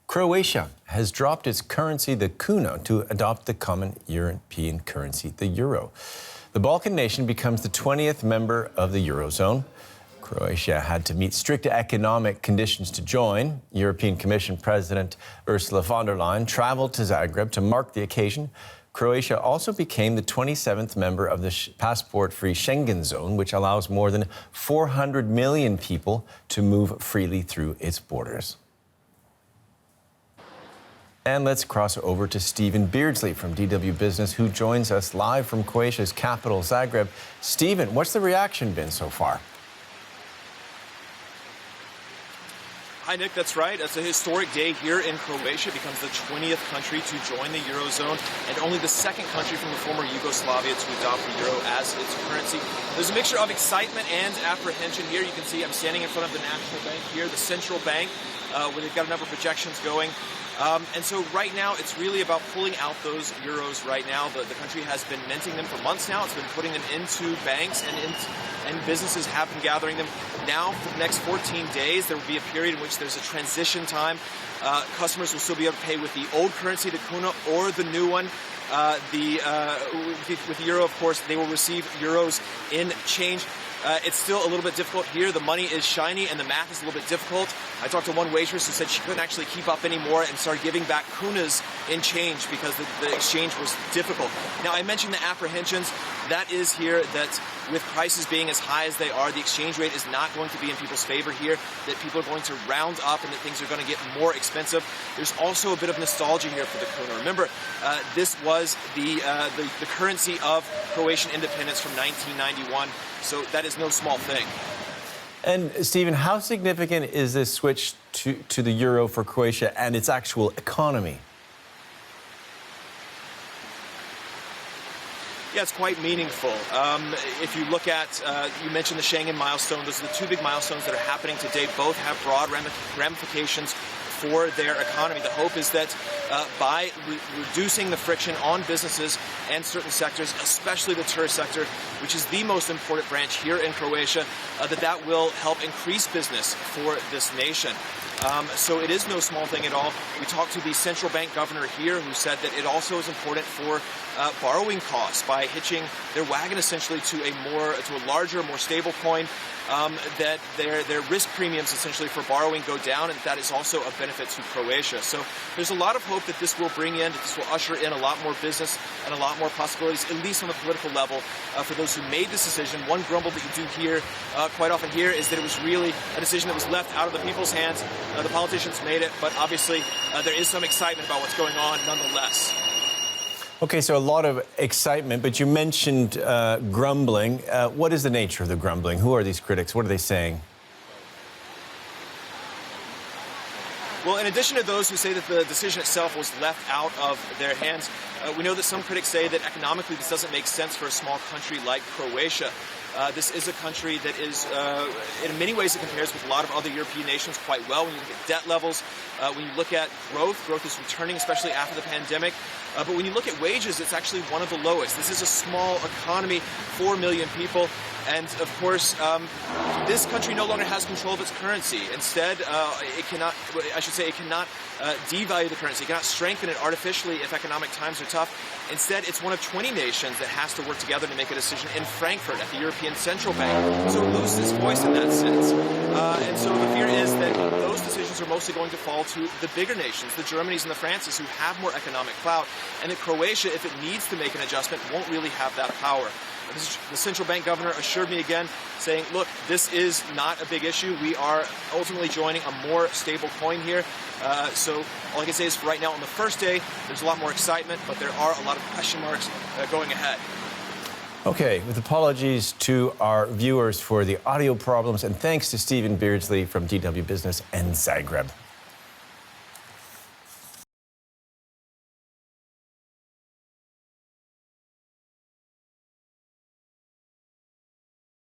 Croatia has dropped its currency, the kuna, to adopt the common European currency, the euro. The Balkan nation becomes the 20th member of the eurozone. Croatia had to meet strict economic conditions to join. European Commission President Ursula von der Leyen traveled to Zagreb to mark the occasion. Croatia also became the 27th member of the passport-free Schengen zone, which allows more than 400 million people to move freely through its borders. And let's cross over to Stephen Beardsley from DW Business, who joins us live from Croatia's capital, Zagreb. Stephen, what's the reaction been so far? Hi, Nick. That's right. It's a historic day here in Croatia. It becomes the 20th country to join the eurozone and only the second country from the former Yugoslavia to adopt the euro as its currency. There's a mixture of excitement and apprehension here. You can see I'm standing in front of the National Bank here, the central bank, where they've got a number of projections going. And so right now, it's really about pulling out those euros right now. The country has been minting them for months now. It's been putting them into banks, and businesses have been gathering them. Now, for the next 14 days, there will be a period in which there's a transition time. Customers will still be able to pay with the old currency, the kuna, or the new one. With the euro, of course, they will receive euros in change. It's still a little bit difficult here. The money is shiny and the math is a little bit difficult. I talked to one waitress who said she couldn't actually keep up anymore and started giving back kunas in change because the exchange was difficult. Now, I mentioned the apprehensions. That is here that with prices being as high as they are, the exchange rate is not going to be in people's favor here, that people are going to round up and that things are going to get more expensive. There's also a bit of nostalgia here for the kuna. Remember, this was the currency of Croatian independence from 1991, so that is no small thing. And, Stephen, how significant is this switch to the euro for Croatia and its actual economy? Yeah, it's quite meaningful. If you look at, you mentioned the Schengen milestone, those are the two big milestones that are happening today. Both have broad ramifications for their economy. The hope is that by reducing the friction on businesses and certain sectors, especially the tourist sector, which is the most important branch here in Croatia, that will help increase business for this nation. So it is no small thing at all. We talked to the central bank governor here who said that it also is important for borrowing costs by hitching their wagon essentially to a larger, more stable coin, that their risk premiums essentially for borrowing go down, and that is also a benefit to Croatia. So there's a lot of hope that this will that this will usher in a lot more business and a lot more possibilities, at least on the political level, for those who made this decision. One grumble that you do hear quite often here is that it was really a decision that was left out of the people's hands. The politicians made it, but obviously there is some excitement about what's going on nonetheless. Okay, so a lot of excitement, but you mentioned grumbling. What is the nature of the grumbling? Who are these critics? What are they saying? Well, in addition to those who say that the decision itself was left out of their hands, we know that some critics say that economically this doesn't make sense for a small country like Croatia. This is a country that is, in many ways, it compares with a lot of other European nations quite well. When you look at debt levels, when you look at growth is returning, especially after the pandemic. But when you look at wages, it's actually one of the lowest. This is a small economy, 4 million people. And, of course, this country no longer has control of its currency. Instead, it cannot devalue the currency. It cannot strengthen it artificially if economic times are tough. Instead, it's one of 20 nations that has to work together to make a decision in Frankfurt at the European Central Bank. So it loses its voice in that sense. And so the fear is that those decisions are mostly going to fall to the bigger nations, the Germanys and the Frances, who have more economic clout, and that Croatia, if it needs to make an adjustment, won't really have that power. The central bank governor assured me again, saying, look, this is not a big issue. We are ultimately joining a more stable coin here. So all I can say is for right now, on the first day, there's a lot more excitement, but there are a lot of question marks going ahead. Okay, with apologies to our viewers for the audio problems, and thanks to Stephen Beardsley from DW Business and Zagreb.